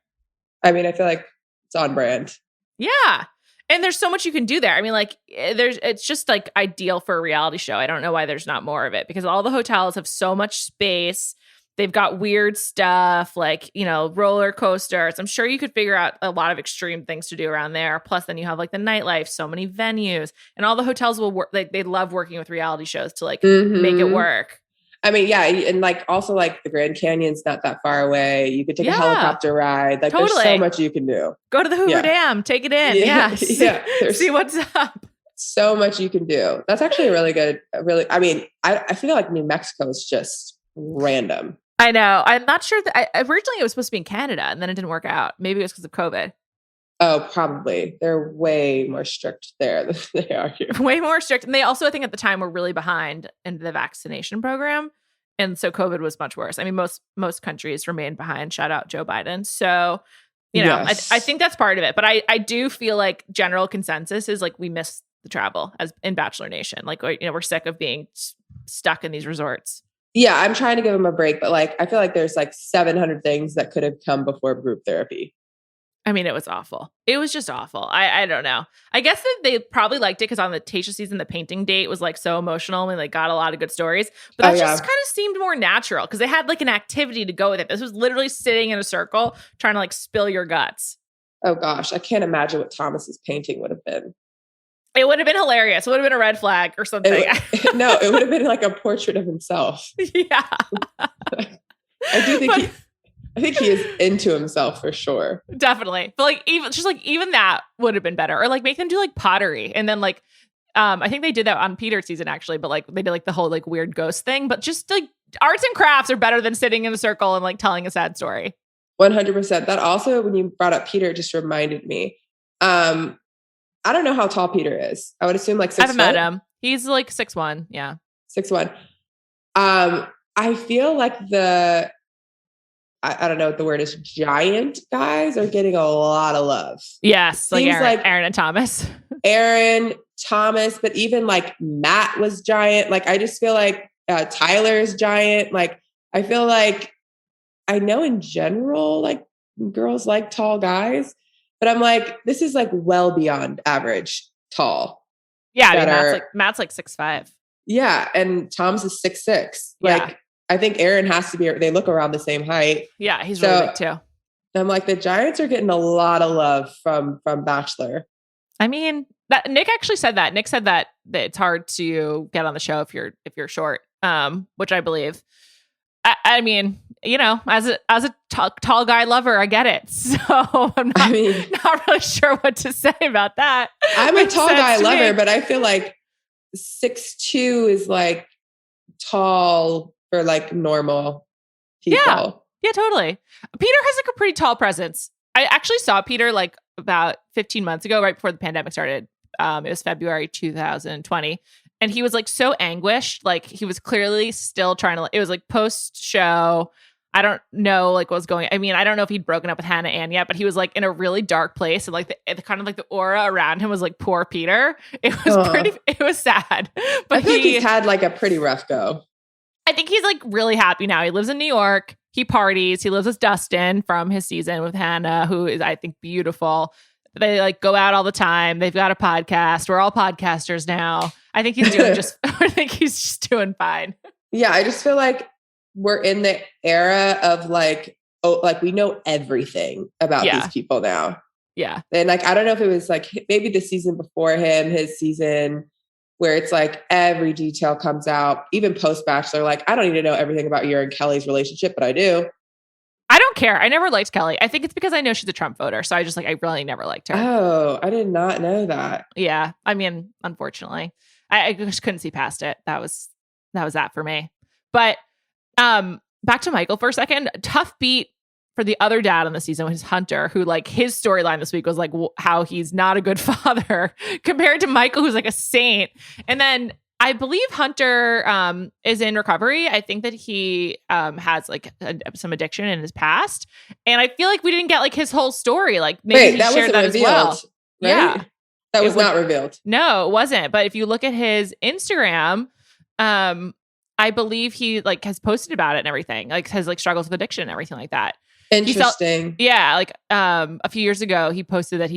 I mean, I feel like it's on brand. Yeah. And there's so much you can do there. I mean, like it's just like ideal for a reality show. I don't know why there's not more of it, because all the hotels have so much space. They've got weird stuff like, you know, roller coasters. I'm sure you could figure out a lot of extreme things to do around there. Plus then you have like the nightlife, so many venues, and all the hotels will work. Like they love working with reality shows to like make it work. I mean, yeah. And like also like the Grand Canyon's not that far away. You could take a helicopter ride. Like there's so much you can do. Go to the Hoover Dam, take it in. Yeah. See what's up. So much you can do. That's actually I mean, I feel like New Mexico is just random. I know. I'm not sure that originally it was supposed to be in Canada and then it didn't work out. Maybe it was because of COVID. Oh, probably. They're way more strict there than they are here. Way more strict. And they also, I think at the time, were really behind in the vaccination program. And so COVID was much worse. I mean, most countries remain behind. Shout out Joe Biden. So, you know, I think that's part of it. But I do feel like general consensus is like we miss the travel as in Bachelor Nation. Like, you know, we're sick of being stuck in these resorts. Yeah, I'm trying to give them a break. But like, I feel like there's like 700 things that could have come before group therapy. I mean, it was awful. It was just awful. I don't know. I guess that they probably liked it because on the Tayshia season, the painting date was like so emotional and like got a lot of good stories. But that just kind of seemed more natural because they had like an activity to go with it. This was literally sitting in a circle trying to like spill your guts. Oh gosh, I can't imagine what Thomas's painting would have been. It would have been hilarious. It would have been a red flag or something. No, it would have been like a portrait of himself. Yeah. I think he is into himself for sure. Definitely. But like even that would have been better. Or like make them do like pottery. And then like I think they did that on Peter's season actually, but like they did like the whole like weird ghost thing. But just like arts and crafts are better than sitting in a circle and like telling a sad story. 100%. That also, when you brought up Peter, just reminded me. I don't know how tall Peter is. I would assume like 6 foot. I haven't met him. He's like 6'1". Yeah. 6'1". I feel like I don't know what the word is. Giant guys are getting a lot of love. Yes. Like Aaron and Thomas. Aaron, Thomas, but even like Matt was giant. Like, I just feel like Tyler is giant. Like, I feel like I know in general, like girls like tall guys, but I'm like, this is like well beyond average tall. Yeah. I mean, Matt's like 6'5". Yeah. And Tom's is 6'6". Like, I think Aaron has to be, they look around the same height. Yeah, he's really big too. I'm like, the Giants are getting a lot of love from Bachelor. I mean, Nick actually said that. Nick said that it's hard to get on the show if you're short, which I believe. I mean, you know, as a tall guy lover, I get it. So I'm not really sure what to say about that. I'm a tall guy lover, but I feel like 6'2" is like tall for like normal people. Yeah, totally. Peter has like a pretty tall presence. I actually saw Peter like about 15 months ago, right before the pandemic started. It was February 2020. And he was like so anguished. Like he was clearly still trying to, it was like post show. I don't know like what was going. I mean, I don't know if he'd broken up with Hannah Ann yet, but he was like in a really dark place. And like the kind of like the aura around him was like poor Peter. It was it was sad. But I think he's had like a pretty rough go. I think he's like really happy now. He lives in New York. He parties. He lives with Dustin from his season with Hannah, who is, I think, beautiful. They like go out all the time. They've got a podcast. We're all podcasters now. I think he's doing just doing fine. Yeah, I just feel like we're in the era of like, we know everything about these people now. Yeah. And like, I don't know if it was like maybe the season before him, his season, where it's like every detail comes out, even post-Bachelor. Like, I don't need to know everything about your and Kelly's relationship, but I do. I don't care. I never liked Kelly. I think it's because I know she's a Trump voter. So I really never liked her. Oh, I did not know that. Yeah. I mean, unfortunately, I just couldn't see past it. That was that for me. But back to Michael for a second. Tough beat for the other dad on the season was Hunter, who like his storyline this week was like how he's not a good father compared to Michael, who's like a saint. And then I believe Hunter is in recovery. I think that he has like some addiction in his past. And I feel like we didn't get like his whole story. Like maybe he shared that revealed, as well. Right? Yeah. That was not revealed. No, it wasn't. But if you look at his Instagram, I believe he like has posted about it and everything, like has like struggles with addiction and everything like that. Interesting. Like a few years ago, he posted that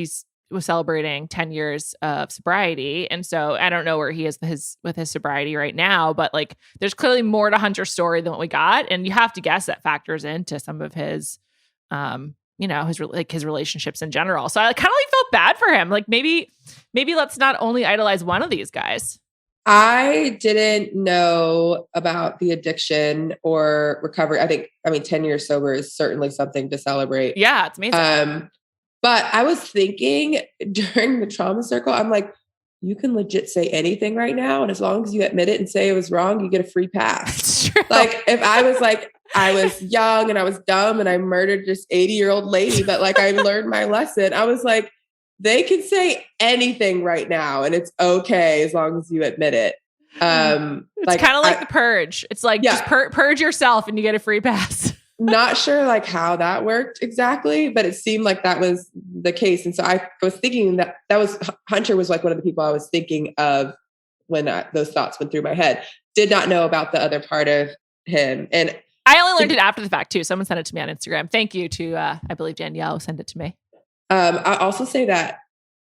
was celebrating 10 years of sobriety. And so I don't know where he is with his sobriety right now, but like there's clearly more to Hunter's story than what we got. And you have to guess that factors into some of his, his relationships in general. So I kind of like felt bad for him. Like maybe let's not only idolize one of these guys. I didn't know about the addiction or recovery. I mean, 10 years sober is certainly something to celebrate. Yeah, it's amazing. But I was thinking during the trauma circle, I'm like, you can legit say anything right now. And as long as you admit it and say it was wrong, you get a free pass. Like if I was like, I was young and I was dumb and I murdered this 80-year-old lady, but like I learned my lesson. I was like, they can say anything right now and it's okay as long as you admit it. It's kind of like the purge. It's like, just purge yourself and you get a free pass. Not sure like how that worked exactly, but it seemed like that was the case. And so I was thinking that was Hunter was like one of the people I was thinking of when those thoughts went through my head. Did not know about the other part of him. And I only learned it after the fact too. Someone sent it to me on Instagram. Thank you to, I believe Danielle sent it to me. I also say that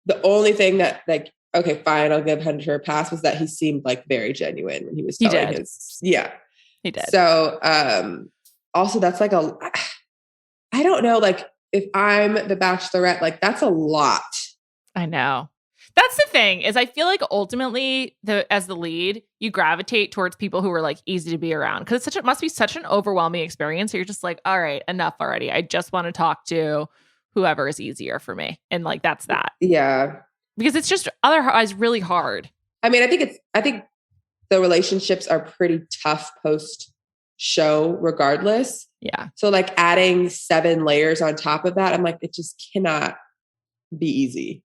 the only thing that like, okay, fine, I'll give Hunter a pass was that he seemed like very genuine when he was telling his, he did. So, also that's like I don't know, like if I'm the Bachelorette, like that's a lot. I know. That's the thing is I feel like ultimately as the lead, you gravitate towards people who are like easy to be around. Cause it must be such an overwhelming experience. So you're just like, all right, enough already. I just want to talk to whoever is easier for me. And like, that's that. Yeah. Because it's just otherwise really hard. I mean, I think the relationships are pretty tough post show regardless. Yeah. So like adding 7 layers on top of that, I'm like, it just cannot be easy.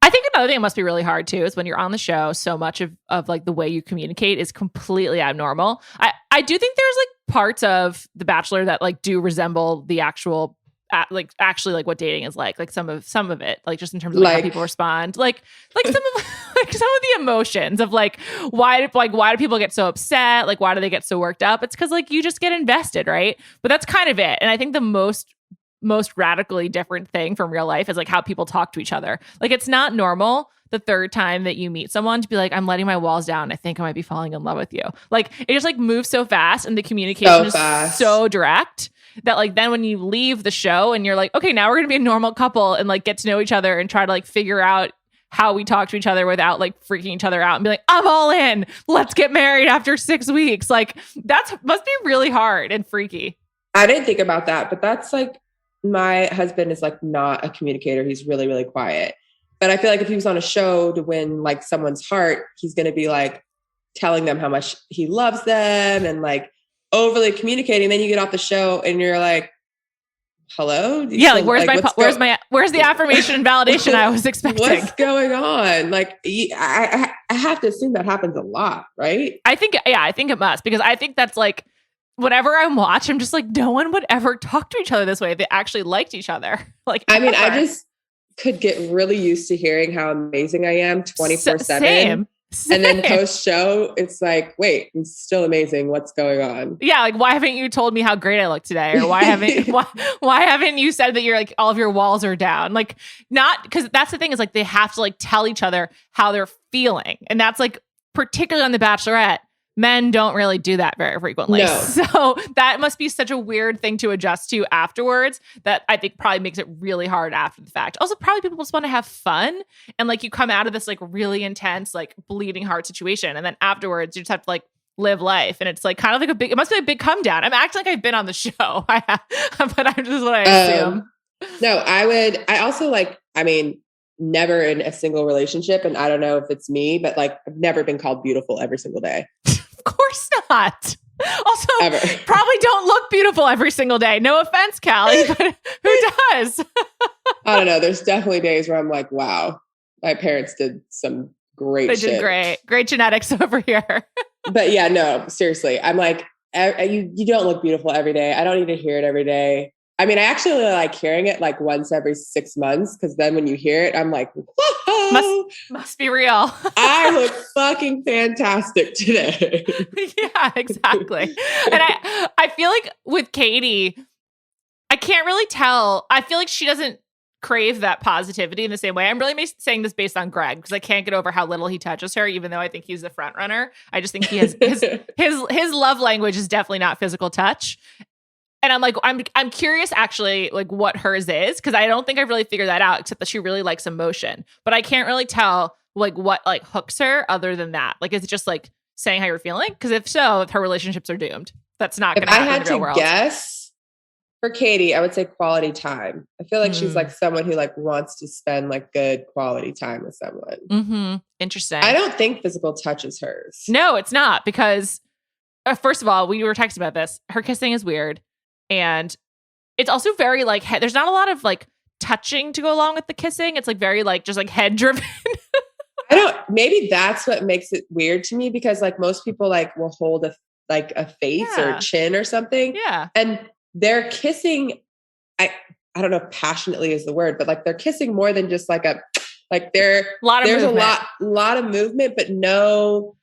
I think another thing that must be really hard too is when you're on the show, so much of like the way you communicate is completely abnormal. I do think there's like parts of The Bachelor that like do resemble the actual actually like what dating is like some of it, like just in terms of like how people respond, like some of like some of the emotions of like why do people get so upset, like why do they get so worked up? It's because like you just get invested, right? But that's kind of it. And I think the most radically different thing from real life is like how people talk to each other. Like it's not normal the third time that you meet someone to be like, I'm letting my walls down. I think I might be falling in love with you. Like it just like moves so fast and the communication is so direct that like then when you leave the show and you're like, okay, now we're going to be a normal couple and like get to know each other and try to like figure out how we talk to each other without like freaking each other out and be like, I'm all in. Let's get married after 6 weeks. Like must be really hard and freaky. I didn't think about that, but that's like my husband is like not a communicator. He's really, really quiet. But I feel like if he was on a show to win like someone's heart, he's going to be like telling them how much he loves them and like overly communicating. Then you get off the show and you're like, hello? Yeah. Like where's the affirmation and validation I was expecting? What's going on? Like, I have to assume that happens a lot, right? I think it must, because I think that's like, whenever I watch, I'm just like, no one would ever talk to each other this way if they actually liked each other. Like, I mean, I just could get really used to hearing how amazing I am 24/7. Same. And then post show, it's like, wait, I'm still amazing. What's going on? Yeah. Like, why haven't you told me how great I look today? Or why haven't you said that you're like, all of your walls are down? Like, not, because that's the thing is like, they have to like tell each other how they're feeling. And that's like, particularly on The Bachelorette, men don't really do that very frequently. No. So that must be such a weird thing to adjust to afterwards that I think probably makes it really hard after the fact. Also, probably people just want to have fun. And like you come out of this like really intense, like bleeding heart situation. And then afterwards you just have to like live life. And it's like kind of like it must be a big come down. I'm acting like I've been on the show. But I'm just what I assume. No, I also never in a single relationship. And I don't know if it's me, but like I've never been called beautiful every single day. Of course not. Also, Ever. Probably don't look beautiful every single day. No offense, Callie, but who does? I don't know. There's definitely days where I'm like, wow, my parents did some great shit. They did great genetics over here. But yeah, no, seriously. I'm like, you don't look beautiful every day. I don't need to hear it every day. I mean, I actually really like hearing it like once every 6 months because then when you hear it, I'm like, whoa. Must be real. I look fucking fantastic today. Yeah, exactly. And I feel like with Katie, I can't really tell. I feel like she doesn't crave that positivity in the same way. I'm really saying this based on Greg because I can't get over how little he touches her, even though I think he's the front runner. I just think he has his love language is definitely not physical touch. And I'm like, I'm curious actually, like what hers is, because I don't think I've really figured that out, except that she really likes emotion. But I can't really tell like what like hooks her other than that. Like, is it just like saying how you're feeling? Because if so, if her relationships are doomed, that's not going to happen in the real world. If I had to guess for Katie, I would say quality time. I feel like she's like someone who like wants to spend like good quality time with someone. Mm-hmm. Interesting. I don't think physical touch is hers. No, it's not, because first of all, we were texting about this. Her kissing is weird. And it's also very like, there's not a lot of like touching to go along with the kissing. It's like very like, just like head driven. Maybe that's what makes it weird to me, because like most people like will hold a face or chin or something. Yeah. And they're kissing. I don't know if passionately is the word, but like they're kissing more than just like there's a lot of movement, but no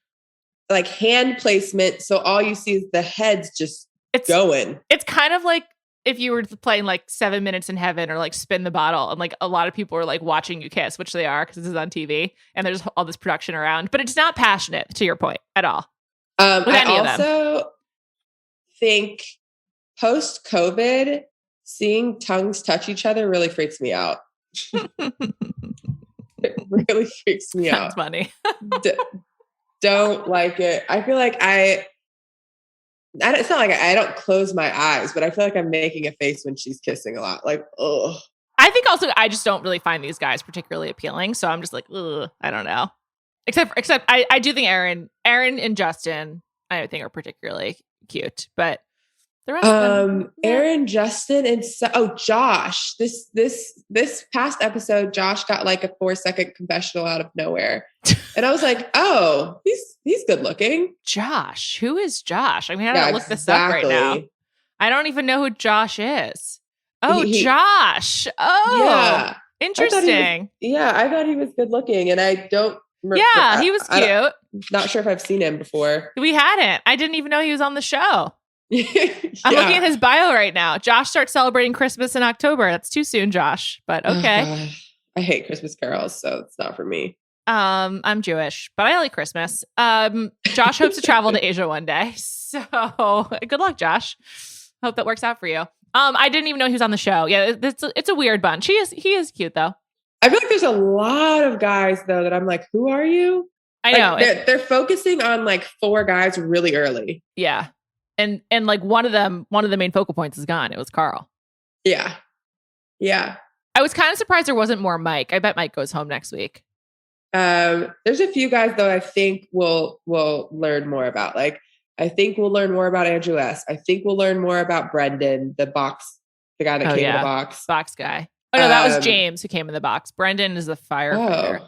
like hand placement. So all you see is the heads just going. It's kind of like if you were playing like 7 Minutes in Heaven or like Spin the Bottle, and like a lot of people are like watching you kiss, which they are because this is on TV and there's all this production around, but it's not passionate to your point at all. I also think post-COVID, seeing tongues touch each other really freaks me out. It really freaks me out. That's funny. Don't like it. I feel like it's not like I don't close my eyes, but I feel like I'm making a face when she's kissing a lot. Like, ugh. I think also I just don't really find these guys particularly appealing. So I'm just like, ugh, I don't know. Except I do think Aaron and Justin, I think are particularly cute, but the rest of them, Aaron, Justin, and Josh. This past episode, Josh got like a 4-second confessional out of nowhere, and I was like, oh, he's good looking. Josh, who is Josh? I mean, I gotta look this up right now. I don't even know who Josh is. Oh, Josh. Oh, yeah. Interesting. I thought he was good looking, and I don't. Yeah, he was cute. Not sure if I've seen him before. We hadn't. I didn't even know he was on the show. I'm looking at his bio right now. Josh starts celebrating Christmas in October. That's too soon, Josh, but okay. I hate Christmas carols, so it's not for me. I'm Jewish, but I like Christmas. Josh hopes to travel to Asia one day. So good luck, Josh. Hope that works out for you. I didn't even know he was on the show. Yeah, it's a weird bunch. He is cute though. I feel like there's a lot of guys though that I'm like, who are you? I know. They're focusing on like 4 guys really early. Yeah. And like one of the main focal points is gone. It was Karl. Yeah. Yeah. I was kind of surprised there wasn't more Mike. I bet Mike goes home next week. There's a few guys though I think we'll learn more about. Like I think we'll learn more about Andrew S. I think we'll learn more about Brendan, the guy that came in the box. Box guy. Oh no, that was James who came in the box. Brendan is the firefighter.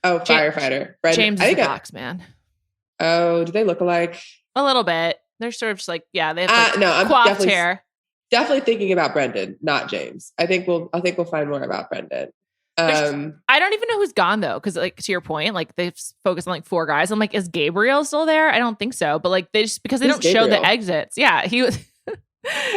Oh, firefighter. Brendan, James is the box man. Oh, do they look alike? A little bit. They're sort of just like, yeah, they have I'm coiffed hair. Definitely thinking about Brendan, not James. I think we'll find more about Brendan. I don't even know who's gone though, because like to your point, like they've focused on like 4 guys. I'm like, is Gabriel still there? I don't think so, but like they just because they don't show the exits. Yeah, he was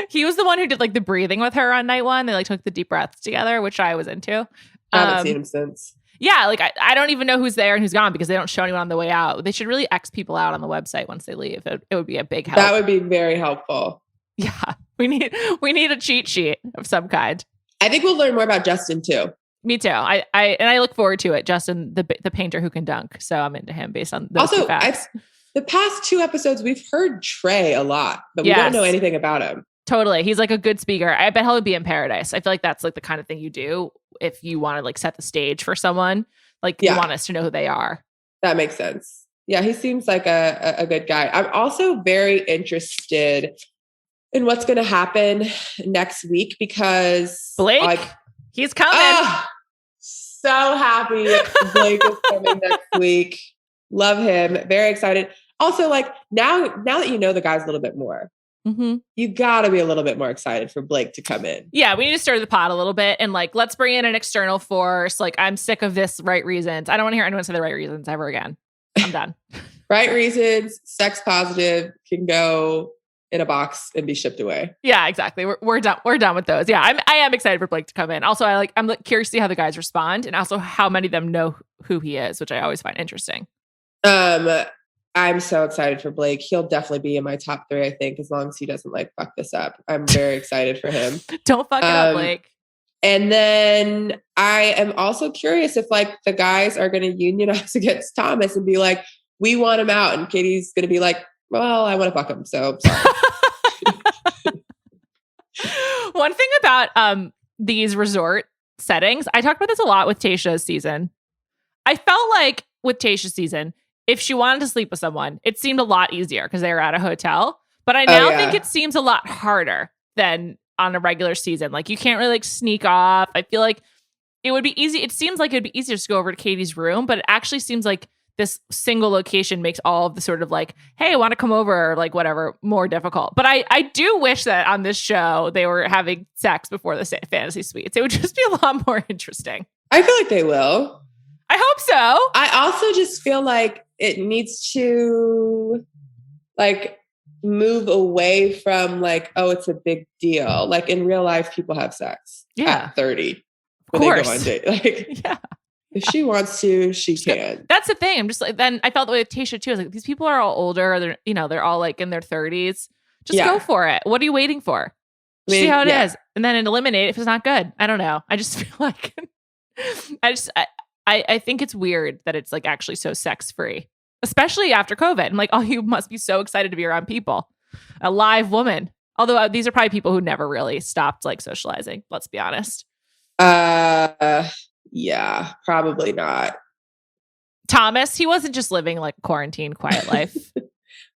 he was the one who did like the breathing with her on night 1. They like took the deep breaths together, which I was into. I haven't seen him since. Yeah, like I don't even know who's there and who's gone because they don't show anyone on the way out. They should really X people out on the website once they leave. It would be a big help. That would be very helpful. Yeah, we need a cheat sheet of some kind. I think we'll learn more about Justin too. Me too. I look forward to it. Justin, the painter who can dunk. So I'm into him based on those two facts. The past 2 episodes, we've heard Trey a lot, but we don't know anything about him. Totally. He's like a good speaker. I bet he'll be in paradise. I feel like that's like the kind of thing you do if you want to like set the stage for someone. Like you want us to know who they are. That makes sense. Yeah, he seems like a good guy. I'm also very interested in what's going to happen next week because Blake, he's coming. So happy Blake is coming next week. Love him. Very excited. Also, like now that you know the guys a little bit more, you got to be a little bit more excited for Blake to come in. Yeah, we need to stir the pot a little bit and like let's bring in an external force. Like I'm sick of this right reasons. I don't want to hear anyone say the right reasons ever again. I'm done. Right reasons, sex positive, can go in a box and be shipped away. Yeah, exactly. We're done. We're done with those. Yeah, I am excited for Blake to come in. Also, I'm curious to see how the guys respond and also how many of them know who he is, which I always find interesting. I'm so excited for Blake. He'll definitely be in my top 3, I think, as long as he doesn't like fuck this up. I'm very excited for him. Don't fuck it up, Blake. And then I am also curious if like the guys are going to unionize against Thomas and be like, we want him out. And Katie's going to be like, well, I want to fuck him. So sorry. One thing about these resort settings, I talked about this a lot with Tayshia's season. I felt like with Tayshia's season, if she wanted to sleep with someone, it seemed a lot easier because they were at a hotel. But I now think it seems a lot harder than on a regular season. Like you can't really like sneak off. I feel like it would be easy. It seems like it'd be easier to go over to Katie's room, but it actually seems like this single location makes all of the sort of like, hey, I want to come over or like whatever more difficult. But I do wish that on this show they were having sex before the fantasy suites. It would just be a lot more interesting. I feel like they will. I hope so. I also just feel like it needs to like move away from like, oh, it's a big deal. Like in real life, people have sex at 30 when they go on date. Like, if she wants to, she can. That's the thing. I'm just like, then I felt the way with Tayshia too. I was like, these people are all older. They're all like in their 30s. Just go for it. What are you waiting for? See how it is. And then eliminate if it's not good. I don't know. I just feel like, I think it's weird that it's like actually so sex free, especially after COVID. I'm like, oh, you must be so excited to be around people. A live woman. Although these are probably people who never really stopped like socializing. Let's be honest. Yeah, probably not. Thomas, he wasn't just living like a quarantine quiet life.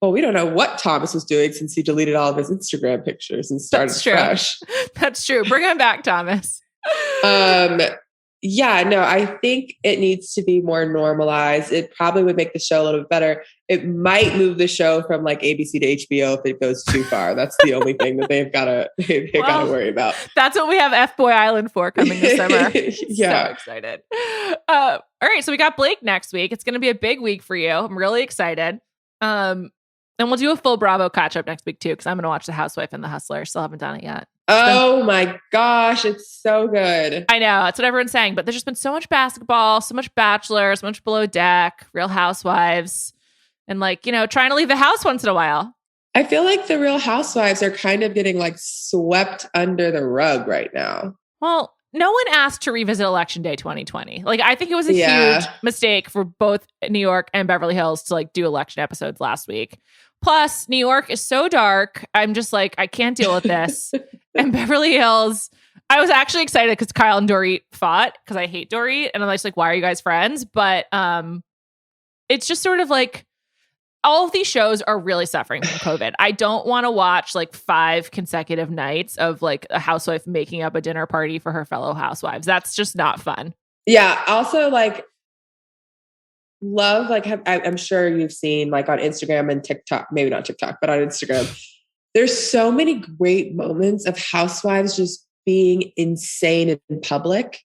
Well, we don't know what Thomas was doing since he deleted all of his Instagram pictures and started fresh. That's true. Bring him back, Thomas. Yeah, no, I think it needs to be more normalized. It probably would make the show a little bit better. It might move the show from like ABC to HBO if it goes too far. That's the only thing that they've got to worry about. That's what we have F-Boy Island for coming this summer. Yeah. So excited. All right, so we got Blake next week. It's going to be a big week for you. I'm really excited. And we'll do a full Bravo catch up next week too, because I'm going to watch The Housewife and The Hustler. Still haven't done it yet. Oh my gosh, it's so good. I know, that's what everyone's saying, but there's just been so much basketball, so much Bachelor, so much Below Deck, Real Housewives, and like, trying to leave the house once in a while. I feel like the Real Housewives are kind of getting like swept under the rug right now. Well, no one asked to revisit Election Day 2020. Like, I think it was a huge mistake for both New York and Beverly Hills to like do election episodes last week. Plus, New York is so dark. I'm just like, I can't deal with this. And Beverly Hills, I was actually excited because Kyle and Dorit fought because I hate Dorit. And I'm just like, why are you guys friends? But it's just sort of like, all of these shows are really suffering from COVID. I don't want to watch like 5 consecutive nights of like a housewife making up a dinner party for her fellow housewives. That's just not fun. Yeah. Also, like, love, like I'm sure you've seen like on Instagram and TikTok, maybe not TikTok, but on Instagram, there's so many great moments of housewives just being insane in public.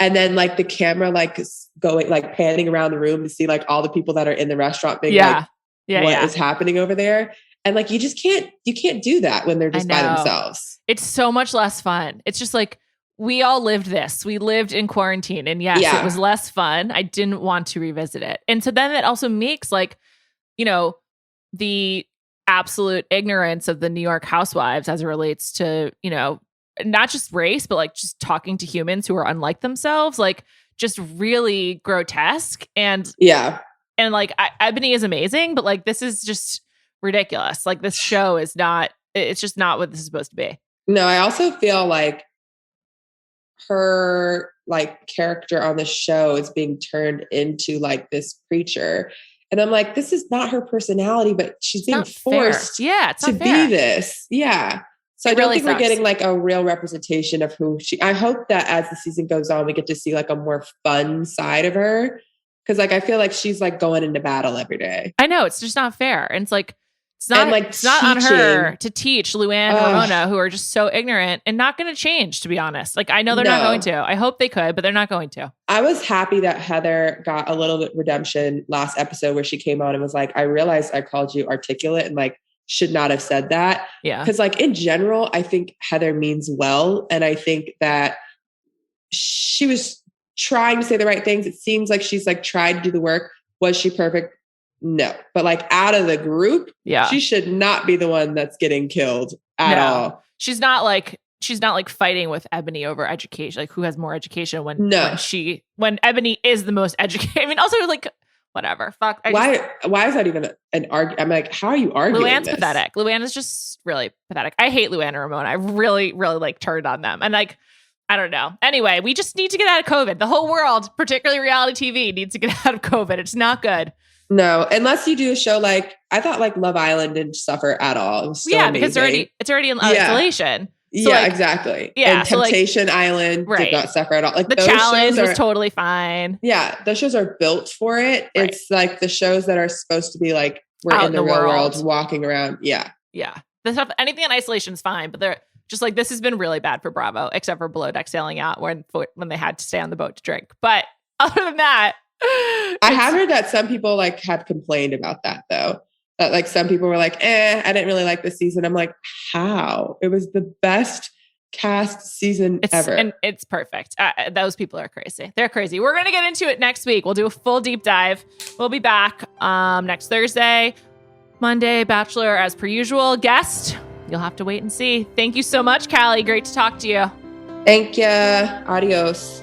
And then like the camera, like going, like panning around the room to see like all the people that are in the restaurant being like, what is happening over there. And like, you can't do that when they're just by themselves. It's so much less fun. It's just like, we all lived this. We lived in quarantine, and yes, it was less fun. I didn't want to revisit it. And so then it also makes like, you know, the absolute ignorance of the New York housewives as it relates to, you know, not just race, but like just talking to humans who are unlike themselves, like just really grotesque. And like Ebony is amazing, but like this is just ridiculous. Like this show is not, it's just not what this is supposed to be. No, I also feel like her like character on the show is being turned into like this preacher. And I'm like, this is not her personality, but she's being forced to be this. Yeah. So I don't think we're getting like a real representation of who she, I hope that as the season goes on, we get to see like a more fun side of her. Cause like, I feel like she's like going into battle every day. I know, it's just not fair. And it's like, it's not, like it's not on her to teach Luann and Ramona, who are just so ignorant and not going to change, to be honest. Like, I know they're not going to. I hope they could, but they're not going to. I was happy that Heather got a little bit redemption last episode where she came on and was like, I realized I called you articulate and like should not have said that. Yeah. Because like in general, I think Heather means well. And I think that she was trying to say the right things. It seems like she's like tried to do the work. Was she perfect? No, but like out of the group, she should not be the one that's getting killed at all. She's not like fighting with Ebony over education, like who has more education when Ebony is the most educated. I mean, also like whatever. Fuck. Why is that even an argument? I'm like, how are you arguing? Luann's pathetic. Luann is just really pathetic. I hate Luann and Ramona. I really, really like turned on them. And like, I don't know. Anyway, we just need to get out of COVID. The whole world, particularly reality TV, needs to get out of COVID. It's not good. No, unless you do a show like, I thought like Love Island didn't suffer at all. It was so amazing. Because it's already in isolation. So like, exactly. Yeah, and Temptation Island did not suffer at all. Like the those challenge was totally fine. Yeah, those shows are built for it. Right. It's like the shows that are supposed to be like we're out in the real world walking around. Yeah. Yeah. The stuff, anything in isolation is fine, but they're just like, this has been really bad for Bravo, except for Below Deck sailing out when they had to stay on the boat to drink. But other than that, I have heard that some people like have complained about that though. That like some people were like, I didn't really like this season. I'm like, how? It was the best cast season ever. And it's perfect. Those people are crazy. They're crazy. We're going to get into it next week. We'll do a full deep dive. We'll be back next Thursday. Monday, Bachelor as per usual. Guest, you'll have to wait and see. Thank you so much, Callie. Great to talk to you. Thank you. Adios.